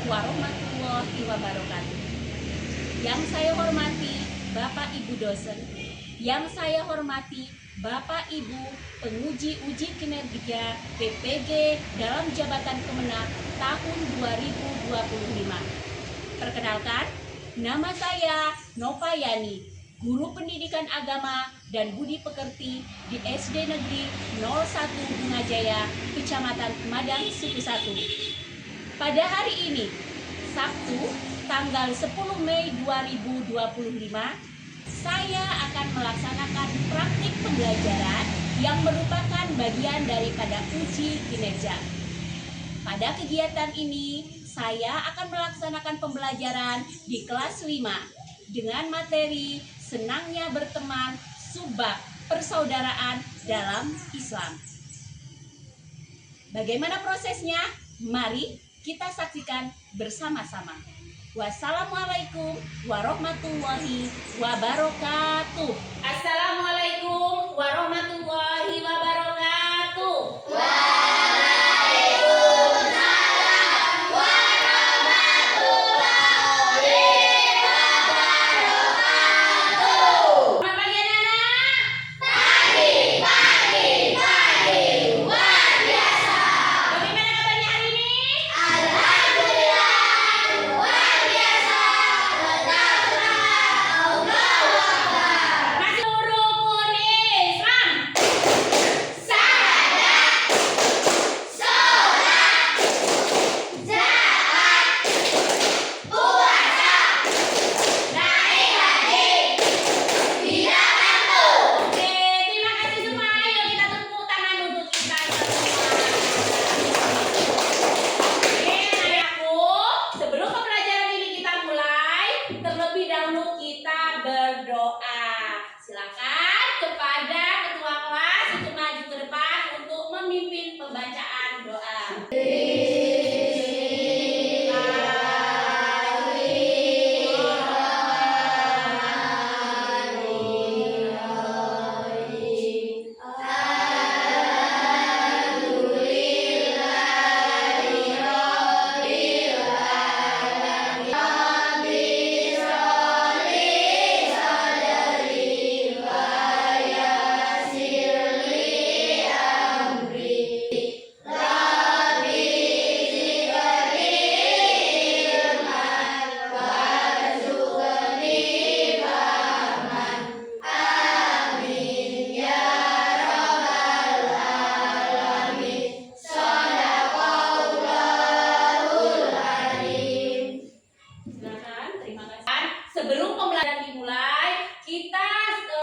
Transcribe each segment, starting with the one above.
warahmatullahi wabarakatuh. Yang saya hormati Bapak Ibu dosen, yang saya hormati Bapak Ibu penguji uji kinerja PPG dalam jabatan Kemenak tahun 2025. Perkenalkan, nama saya Nova Yani, guru pendidikan agama dan budi pekerti di SD Negeri 01 Bungajaya, Kecamatan Madang, Suku 1. Pada hari ini, Sabtu, tanggal 10 Mei 2025, saya akan melaksanakan praktik pembelajaran yang merupakan bagian daripada uji kinerja. Pada kegiatan ini, saya akan melaksanakan pembelajaran di kelas 5 dengan materi senangnya berteman subbab persaudaraan dalam Islam. Bagaimana prosesnya? Mari kita saksikan bersama-sama. Wassalamualaikum warahmatullahi wabarakatuh. Assalamualaikum warahmatullahi wabarakatuh. Berdoa. Silakan kepada ketua kelas untuk maju ke depan untuk memimpin pembacaan doa. Sebelum pembelajaran dimulai, kita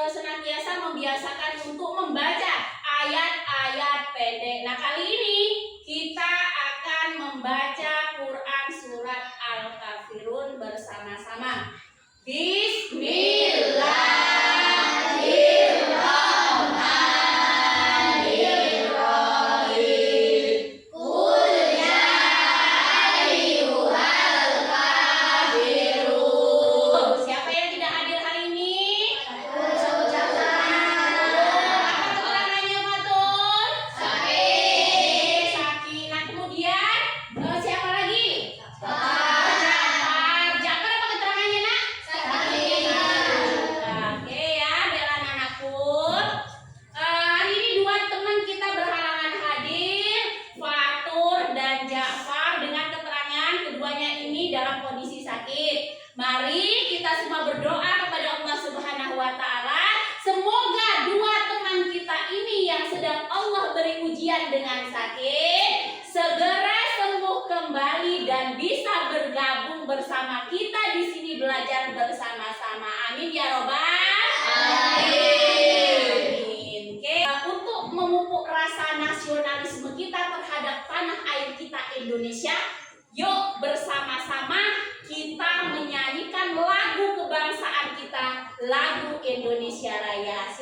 senantiasa membiasakan untuk membaca ayat-ayat pendek. Nah, kali ini kita akan membaca Quran surat Al-Kafirun bersama-sama. Dalam kondisi sakit. Mari kita semua berdoa kepada Allah Subhanahu wa taala, semoga dua teman kita ini yang sedang Allah beri ujian dengan sakit segera sembuh kembali dan bisa bergabung bersama kita di sini belajar bersama-sama. Amin ya robbal alamin. Oke, untuk memupuk rasa nasionalisme kita terhadap tanah air kita Indonesia, yuk bersama-sama kita menyanyikan lagu kebangsaan kita, lagu Indonesia Raya.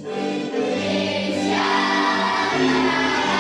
Indonesia Indonesia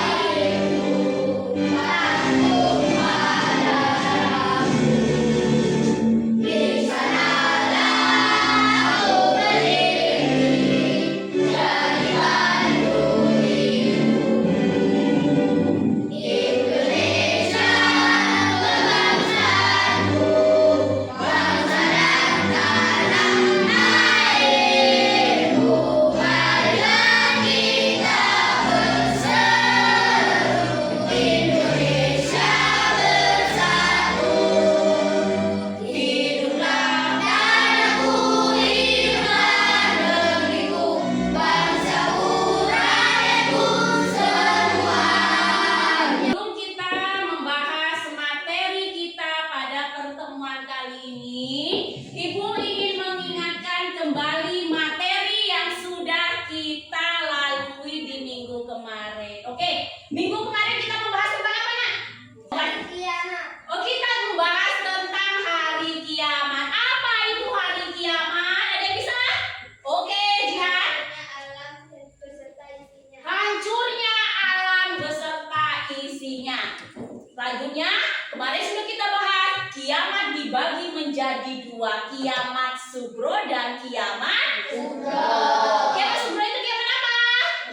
Selanjutnya, kemarin sudah kita bahas kiamat dibagi menjadi dua, kiamat sugro dan kiamat Kubro. Kiamat sugro itu kiamat apa?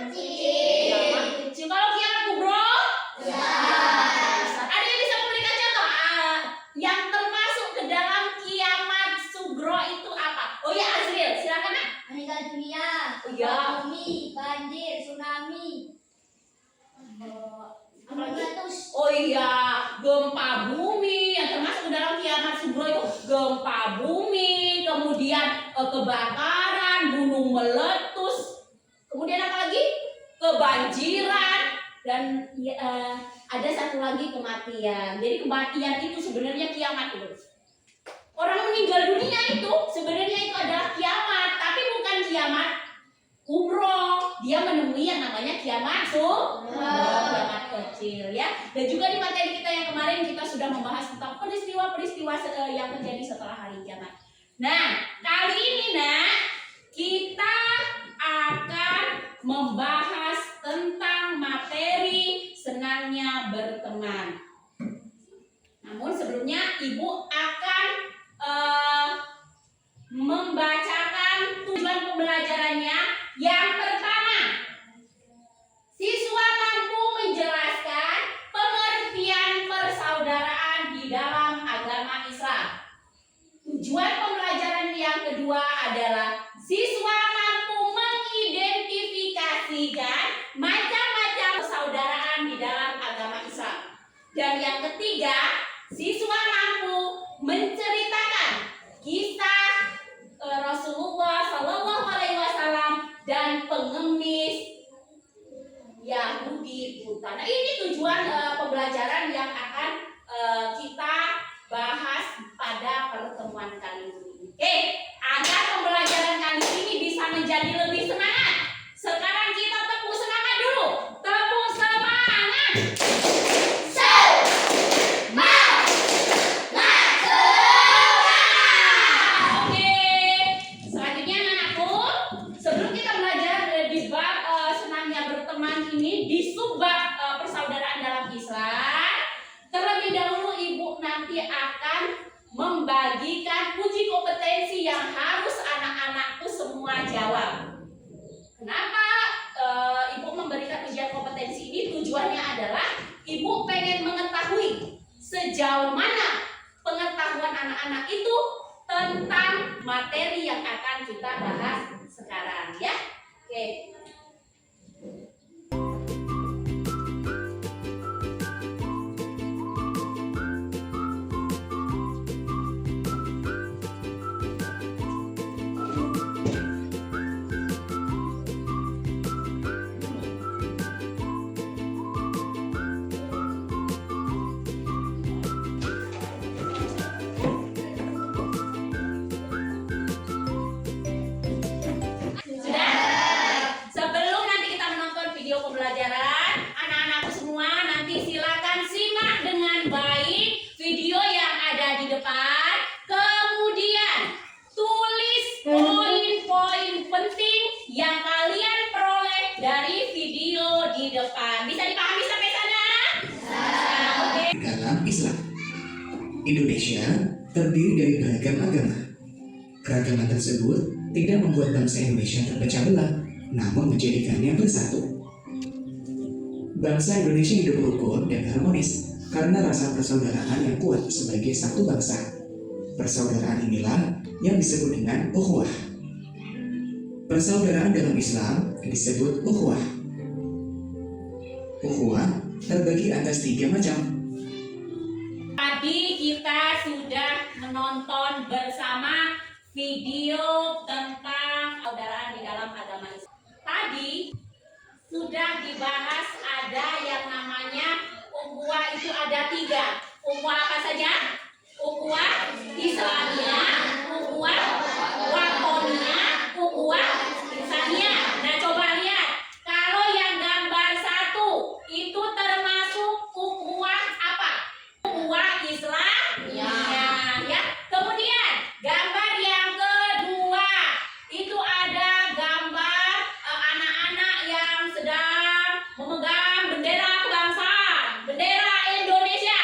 Kecil. Kiamat kecil. Kalau kiamat kubro? Besar. Ada yang bisa memberikan contoh? Yang termasuk ke dalam kiamat sugro itu apa? Oh ya, Azril, silakan. Meninggal dunia. Oh ya. Bumi, banjir, tsunami. Meletus. Oh iya, gempa bumi yang termasuk ke dalam kiamat sugro itu gempa bumi, kemudian kebakaran, gunung meletus, kemudian apa lagi? Kebanjiran dan ada satu lagi kematian. Jadi kematian itu sebenarnya kiamat itu. Orang meninggal dunia itu sebenarnya itu adalah kiamat, tapi bukan kiamat kubro. Dia menemui yang namanya kiamat kiamat kecil ya. Dan juga di materi kita yang kemarin kita sudah membahas tentang peristiwa-peristiwa yang terjadi setelah hari kiamat. Nah, kali ini kita akan membahas tentang materi senangnya berteman. Namun sebelumnya Ibu akan membacakan tujuan pembelajarannya. Yang pertama, siswa mampu menjelaskan pengertian persaudaraan di dalam agama Islam. Tujuan pembelajaran yang kedua adalah siswa mampu mengidentifikasikan macam-macam persaudaraan di dalam agama Islam. Dan yang ketiga, siswa mampu menceritakan kisah Rasulullah Shallallahu Alaihi Wasallam dan pengemis Yahudi buta. Nah, ini tujuan pembelajaran yang akan kita bahas pada pertemuan kali ini. Oke, agar pembelajaran kali ini bisa menjadi lebih semangat, sekarang kita tepuk semangat dulu. Tepuk semangat. Oke, selanjutnya anak-anakku, sebelum kita belajar di bab senangnya berteman ini di subbab persaudaraan dalam Islam, terlebih dahulu Ibu nanti akan membagikan uji kompetensi yang harus anak-anakku semua jawab. Kenapa Ibu memberikan ujian kompetensi ini? Tujuannya adalah Ibu pengen mengetahui sejauh mana pengetahuan anak-anak itu tentang materi yang akan kita bahas sekarang ya. Oke. Sudah? Sebelum nanti kita menonton video pembelajaran, anak-anakku semua nanti silakan simak dengan baik video yang ada di depan. Kemudian tulis poin-poin penting yang kalian peroleh dari video di depan. Bisa dipahami sampai sana? Oke. Dalam Islam, Indonesia terdiri dari beragam agama. Keragaman tersebut tidak membuat bangsa Indonesia terpecah belah, namun menjadikannya bersatu. Bangsa Indonesia hidup rukun dan harmonis karena rasa persaudaraan yang kuat sebagai satu bangsa. Persaudaraan inilah yang disebut dengan ukhuwah. Persaudaraan dalam Islam disebut ukhuwah. Ukhuwah terbagi atas 3 macam. Tadi kita sudah menonton bersama video tentang persaudaraan di dalam agama Islam. Tadi sudah dibahas ada yang namanya ukhuwah, itu ada 3. Ukhuwah apa saja? Ukhuwah Islamiyah, ukhuwah Watoniyah, ukhuwah Insaniyah. Nah, coba lihat. Kalau yang gambar 1 itu termasuk ukhuwah apa? Ukhuwah Islamiyah ya. Kemudian gambar yang kedua itu ada gambar anak-anak yang sedang memegang bendera kebangsaan, bendera Indonesia.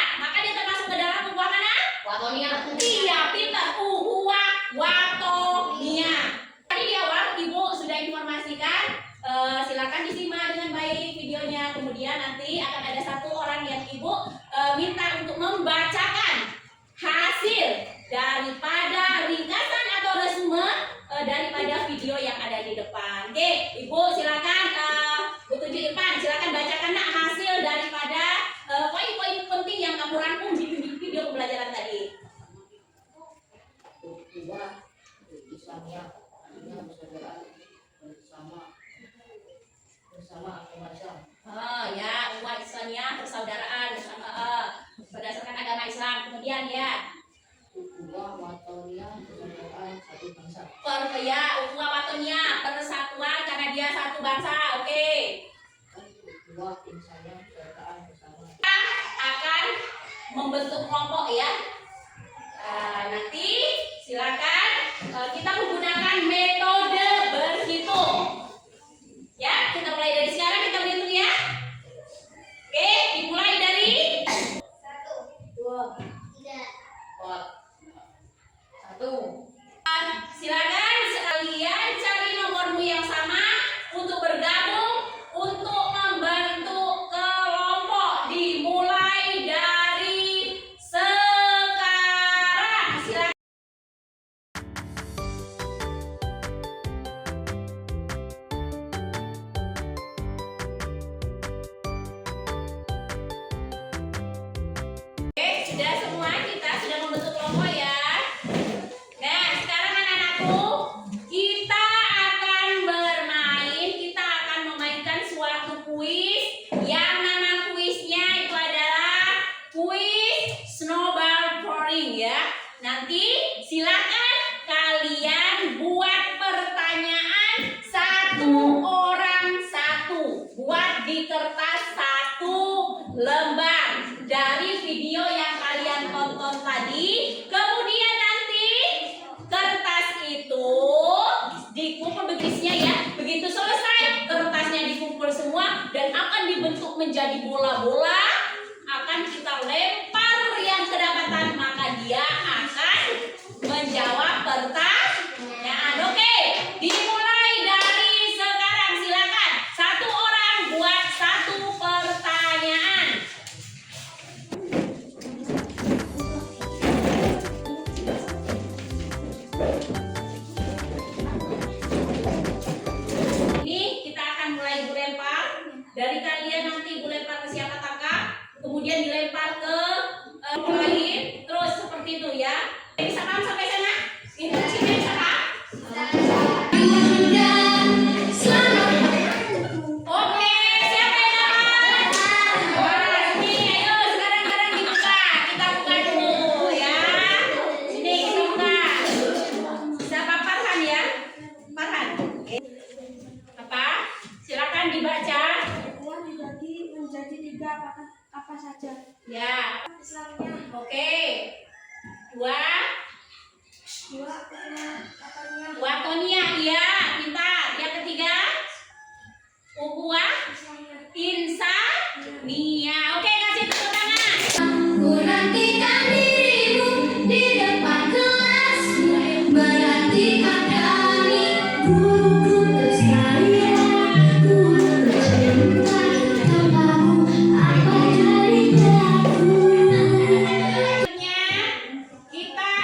kemudian ya. Ukhuwah watonia persaudaraan satu bangsa. Ukhuwah watonia persatuan karena dia satu bangsa. Oke. Ukhuwah insayang persaudaraan bersama. Akan membentuk kelompok ya. Nanti silakan kita menggunakan metode berhitung. Ya, kita mulai dari sekarang kita berhitung ya. Oke, dimulai dari 1, 2, 3, 4, 1. silakan sekalian cari nomormu yang sama untuk bergabung untuk membentuk kelompok. Dimulai dari sekarang. Silakan. Oke, sudah semua kita sudah membentuk kelompok ya. Nah, sekarang anak-anakku, kita akan bermain, kita akan memainkan suatu kuis. Yang nama kuisnya itu adalah kuis snowball throwing ya. Nanti silakan kalian buat pertanyaan satu orang satu. Buat di kertas satu lembar dari video yang kalian tonton tadi. Kemudian nanti kertas itu dikumpul begitu ya. Begitu selesai kertasnya dikumpul semua dan akan dibentuk menjadi bola-bola. Akan kita lempar yang kedapatan maka dia akan menjawab pertanyaan. Oke, dimulai dari sekarang. Silakan satu orang buat satu pertanyaan. Ini kita akan mulai Bu lempar. Dari kalian nanti Bu lempar ke siapa tangkap, kemudian dilempar ke lain, terus seperti itu ya. Bisa paham sampai sana? Instruksinya bisa paham? Oke, siapa yang dapat? Ini, ayo sekarang dibuka. Kita buka dulu ya. Sini kita buka. Siapa Farhan ya? Farhan. Apa? Silakan dibaca. Uang dibagi menjadi 3 apa saja. Ya. Islamnya Oke. Dua. 2 apanya Watonia, iya, pintar. Yang ketiga, ukhuwah Islamnya. insania. Oke, kasih tepuk tangan. Ku nantikan dirimu di depan kelas, menantikan kami guruku tersekalian. Ku bercinta kepadamu, apa jadinya aku? Selanjutnya, kita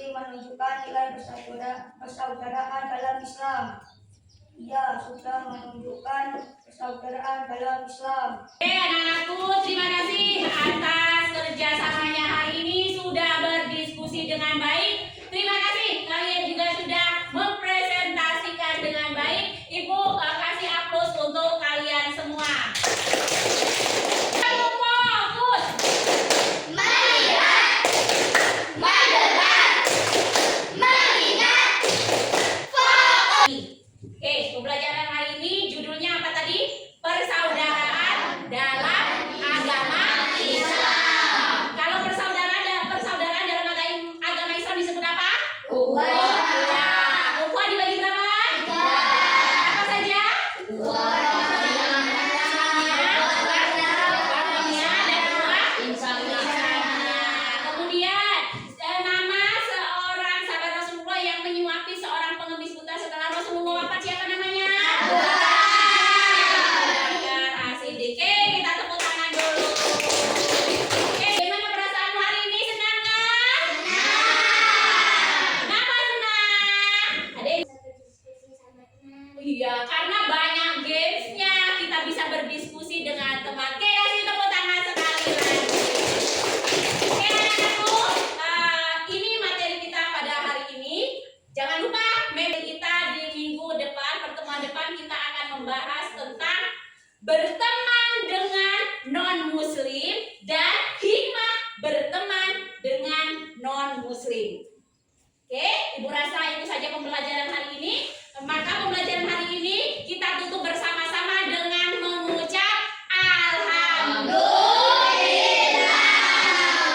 Muslim menunjukkan nilai persaudaraan dalam Islam. Ia sudah menunjukkan persaudaraan dalam Islam. Oke anak-anakku, terima kasih atas kerjasamanya hari ini sudah berdiskusi dengan baik. Terima kasih kalian juga sudah mempresentasikan dengan baik. Ibu kasih aplaus untuk kalian semua. Fokus. Melihat, mendengar, mengingat, Oke, pembelajaran hari ini judulnya apa tadi? Persaudaraan dalam agama Islam. Kalau persaudaraan dalam agama Islam disebut apa? ukhuwah, Ya, ukhuwah dibagi berapa? Apa saja? Badannya dan dua insannya. Kemudian nama seorang sahabat Rasulullah yang menyuapi seorang pengemis buta setelah Rasulullah wafat siapa namanya? Bakar As-Siddiq. Oke, kita tepuk tangan dulu. Oke, gimana perasaanmu hari ini? Senang nggak? Kenapa senang? Adik? Iya, karena banyak gamesnya kita bisa berdiskusi dengan teman. Oke, kasih tepuk tangan sekali lagi. Oke anak-anakku, ini materi kita pada hari ini. Jangan lupa materi kita di minggu depan, pertemuan depan kita akan membahas tentang berteman dengan non-muslim dan hikmah berteman dengan non-muslim. Oke, ibu rasa itu saja pembelajaran hari ini. Maka pembelajaran hari ini kita tutup bersama-sama dengan mengucap Alhamdulillah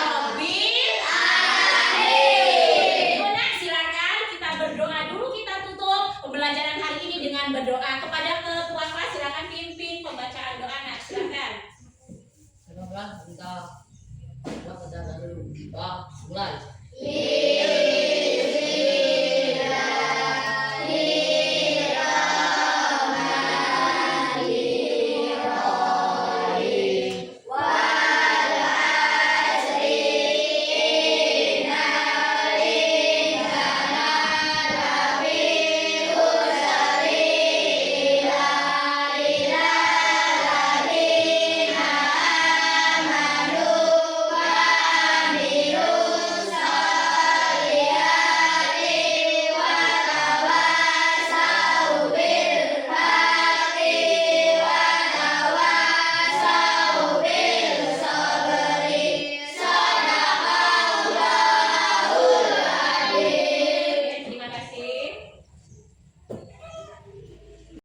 Rabbil Alamin. Gimana? Silakan kita berdoa dulu, kita tutup pembelajaran hari ini dengan berdoa. Kepada ketua kelas silakan pimpin pembacaan doa. Nah, silakan. Sekarang kita buat dulu. Mulai.